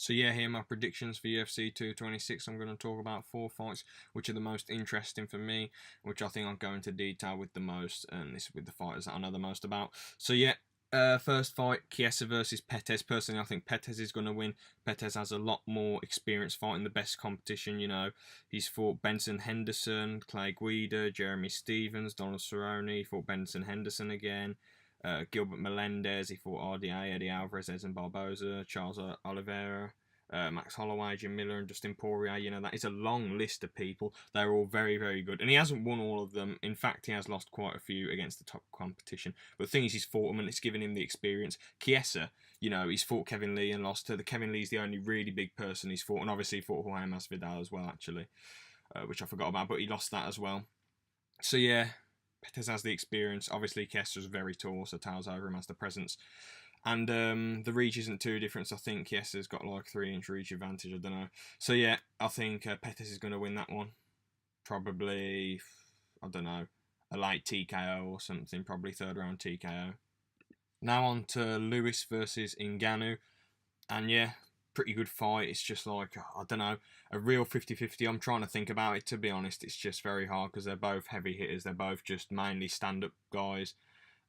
So yeah, here are my predictions for UFC 226. I'm going to talk about 4 fights, which are the most interesting for me, which I think I'll go into detail with the most, and this is with the fighters that I know the most about. So yeah, first fight, Chiesa versus Pettis. Personally, I think Pettis is going to win. Pettis has a lot more experience fighting the best competition, you know. He's fought Benson Henderson, Clay Guida, Jeremy Stevens, Donald Cerrone. He fought Benson Henderson again. Gilbert Melendez, he fought RDA, Eddie Alvarez, Edson Barboza, Charles Oliveira, Max Holloway, Jim Miller, and Justin Poirier. You know, that is a long list of people. They're all very, very good. And he hasn't won all of them. In fact, he has lost quite a few against the top competition. But the thing is, he's fought them and it's given him the experience. Chiesa, you know, he's fought Kevin Lee and lost to the Kevin Lee's the only really big person he's fought. And obviously, he fought Jorge Masvidal as well, actually, which I forgot about. But he lost that as well. So, yeah. Pettis has the experience. Obviously, Kiesa's very tall, so towers over him, has the presence. And the reach isn't too different, so I think Kiesa's got like 3-inch reach advantage, I don't know. So yeah, I think Pettis is going to win that one. Probably, I don't know, a late TKO or something, probably third round TKO. Now on to Lewis versus Ngannou. And yeah, pretty good fight. It's just like, I don't know, a real 50-50. I'm trying to think about it, to be honest. It's just very hard because they're both heavy hitters. They're both just mainly stand-up guys.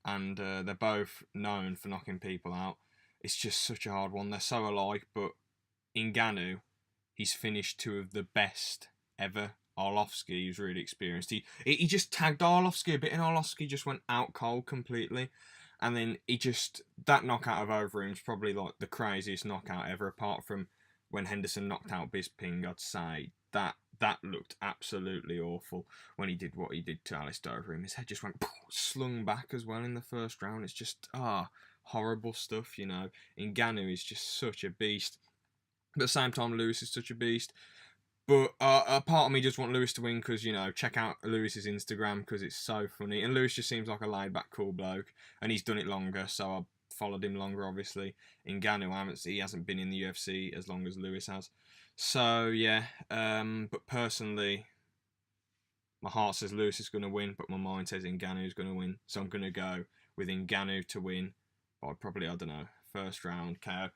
And they're both known for knocking people out. It's just such a hard one. They're so alike, but Ngannou, he's finished two of the best ever. Arlovski, who's really experienced. He just tagged Arlovski a bit, and Arlovski just went out cold completely. And then that knockout of Overeem is probably like the craziest knockout ever, apart from when Henderson knocked out Bisping. I'd say that looked absolutely awful when he did what he did to Alistair Overeem. His head just went slung back as well in the first round. It's just horrible stuff, you know. Ngannou is just such a beast, but at the same time, Lewis is such a beast. But a part of me just want Lewis to win because, you know, check out Lewis's Instagram because it's so funny. And Lewis just seems like a laid-back, cool bloke. And he's done it longer, so I've followed him longer, obviously. Ngannou, he hasn't been in the UFC as long as Lewis has. So, yeah. But personally, my heart says Lewis is going to win, but my mind says Ngannou is going to win. So I'm going to go with Ngannou to win by probably, I don't know, first round KO.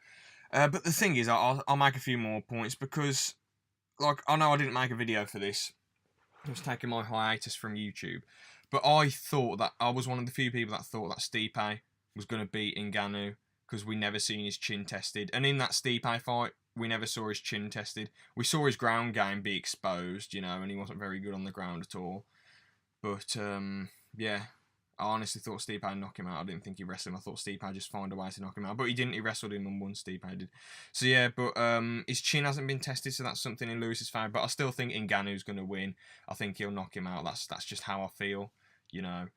But the thing is, I'll make a few more points because, like, I know I didn't make a video for this. I was taking my hiatus from YouTube. But I thought that I was one of the few people that thought that Stipe was going to beat Ngannou because we never seen his chin tested. And in that Stipe fight, we never saw his chin tested. We saw his ground game be exposed, you know, and he wasn't very good on the ground at all. But, yeah, I honestly thought Stipe would knock him out. I didn't think he'd wrestle him. I thought Stipe would just find a way to knock him out. But he didn't. He wrestled him and won. Stipe did. So, yeah, but his chin hasn't been tested, so that's something in Lewis's favour. But I still think Ngannou's going to win. I think he'll knock him out. That's just how I feel, you know.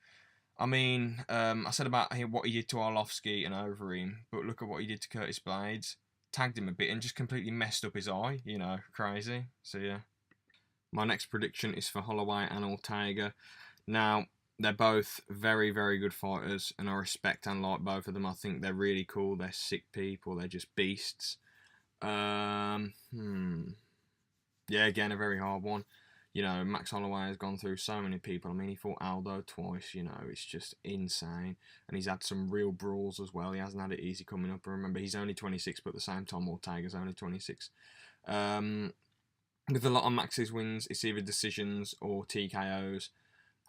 I mean, I said about what he did to Arlovski and Overeem, but look at what he did to Curtis Blades. Tagged him a bit and just completely messed up his eye, you know, crazy. So, yeah. My next prediction is for Holloway and Ortega. Now, they're both very, very good fighters, and I respect and like both of them. I think they're really cool. They're sick people. They're just beasts. Yeah, again, a very hard one. You know, Max Holloway has gone through so many people. I mean, he fought Aldo twice, you know, it's just insane. And he's had some real brawls as well. He hasn't had it easy coming up. And remember, he's only 26, but at the same time, Ortega's only 26. With a lot of Max's wins, it's either decisions or TKOs.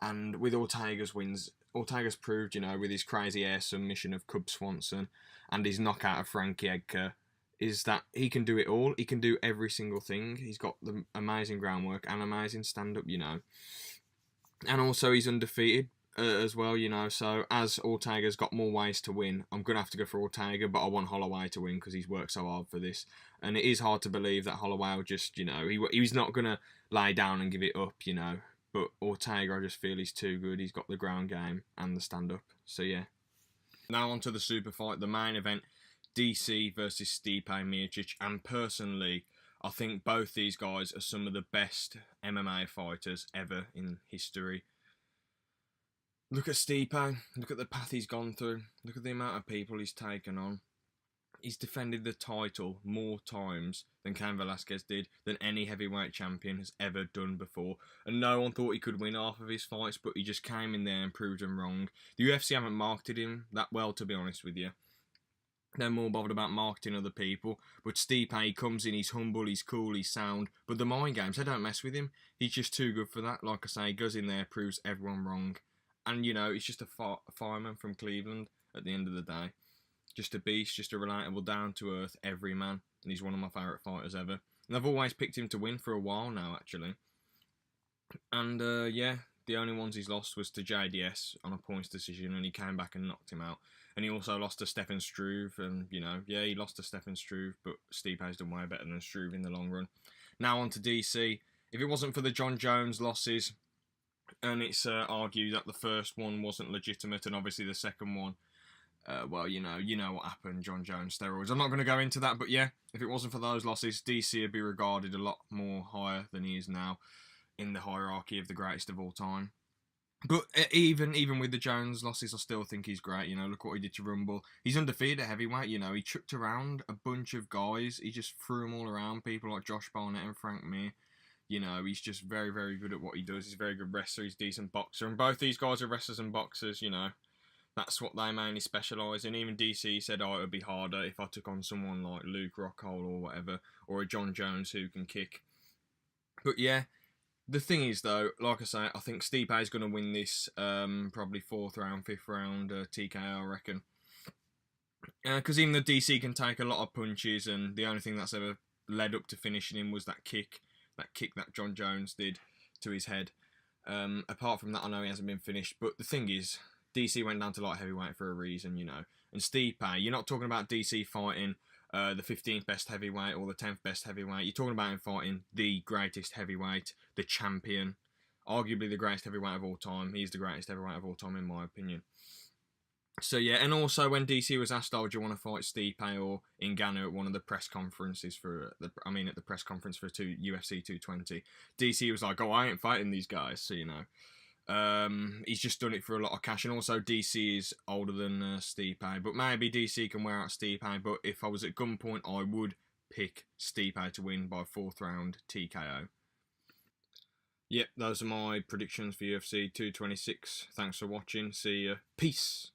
And with Ortega's wins, Ortega's proved, you know, with his crazy air submission of Cub Swanson and his knockout of Frankie Edgar, is that he can do it all. He can do every single thing. He's got the amazing groundwork and amazing stand-up, you know. And also he's undefeated as well, you know. So as Ortega's got more ways to win, I'm going to have to go for Ortega, but I want Holloway to win because he's worked so hard for this. And it is hard to believe that Holloway will just, you know, he's not going to lie down and give it up, you know. But Ortega, I just feel he's too good. He's got the ground game and the stand-up. So, yeah. Now on to the super fight, the main event. DC versus Stipe Miocic, and personally, I think both these guys are some of the best MMA fighters ever in history. Look at Stipe, look at the path he's gone through, look at the amount of people he's taken on. He's defended the title more times than Cain Velasquez did, than any heavyweight champion has ever done before. And no one thought he could win half of his fights, but he just came in there and proved them wrong. The UFC haven't marketed him that well, to be honest with you. They're more bothered about marketing other people. But Stipe, he comes in, he's humble, he's cool, he's sound. But the mind games, they don't mess with him. He's just too good for that. Like I say, he goes in there, proves everyone wrong. And, you know, he's just a fireman from Cleveland at the end of the day. Just a beast, just a relatable, down-to-earth everyman. And he's one of my favourite fighters ever. And I've always picked him to win for a while now, actually. And, yeah, the only ones he's lost was to JDS on a points decision, and he came back and knocked him out. And he also lost to Stefan Struve, and, you know, yeah, he lost to Stefan Struve, but Stipe's done way better than Struve in the long run. Now on to DC. If it wasn't for the John Jones losses, and it's argued that the first one wasn't legitimate, and obviously the second one, well, you know what happened, John Jones steroids. I'm not going to go into that, but yeah, if it wasn't for those losses, DC would be regarded a lot more higher than he is now in the hierarchy of the greatest of all time. But even with the Jones losses, I still think he's great. You know, look what he did to Rumble. He's undefeated at heavyweight. You know, he chucked around a bunch of guys. He just threw them all around. People like Josh Barnett and Frank Mir. You know, he's just very, very good at what he does. He's a very good wrestler. He's a decent boxer. And both these guys are wrestlers and boxers, you know. That's what they mainly specialise in. Even DC said, oh, it would be harder if I took on someone like Luke Rockhold or whatever. Or a John Jones who can kick. But yeah, the thing is, though, like I say, I think Stipe is going to win this probably 4th round, 5th round TKO, I reckon. Because even the DC can take a lot of punches, and the only thing that's ever led up to finishing him was that kick that John Jones did to his head. Apart from that, I know he hasn't been finished. But the thing is, DC went down to light heavyweight for a reason, you know. And Stipe, you're not talking about DC fighting the 15th best heavyweight or the 10th best heavyweight. You're talking about him fighting the greatest heavyweight, the champion, arguably the greatest heavyweight of all time. He's the greatest heavyweight of all time, in my opinion. So yeah, and also when DC was asked, "Oh, do you want to fight Stipe or Ngannou?" at one of the press conferences at the press conference for UFC 220, DC was like, "Oh, I ain't fighting these guys," so you know. He's just done it for a lot of cash, and also DC is older than Stipe, but maybe DC can wear out Stipe. But if I was at gunpoint, I would pick Stipe to win by 4th round TKO. Yep, those are my predictions for UFC 226. Thanks for watching. See ya. Peace.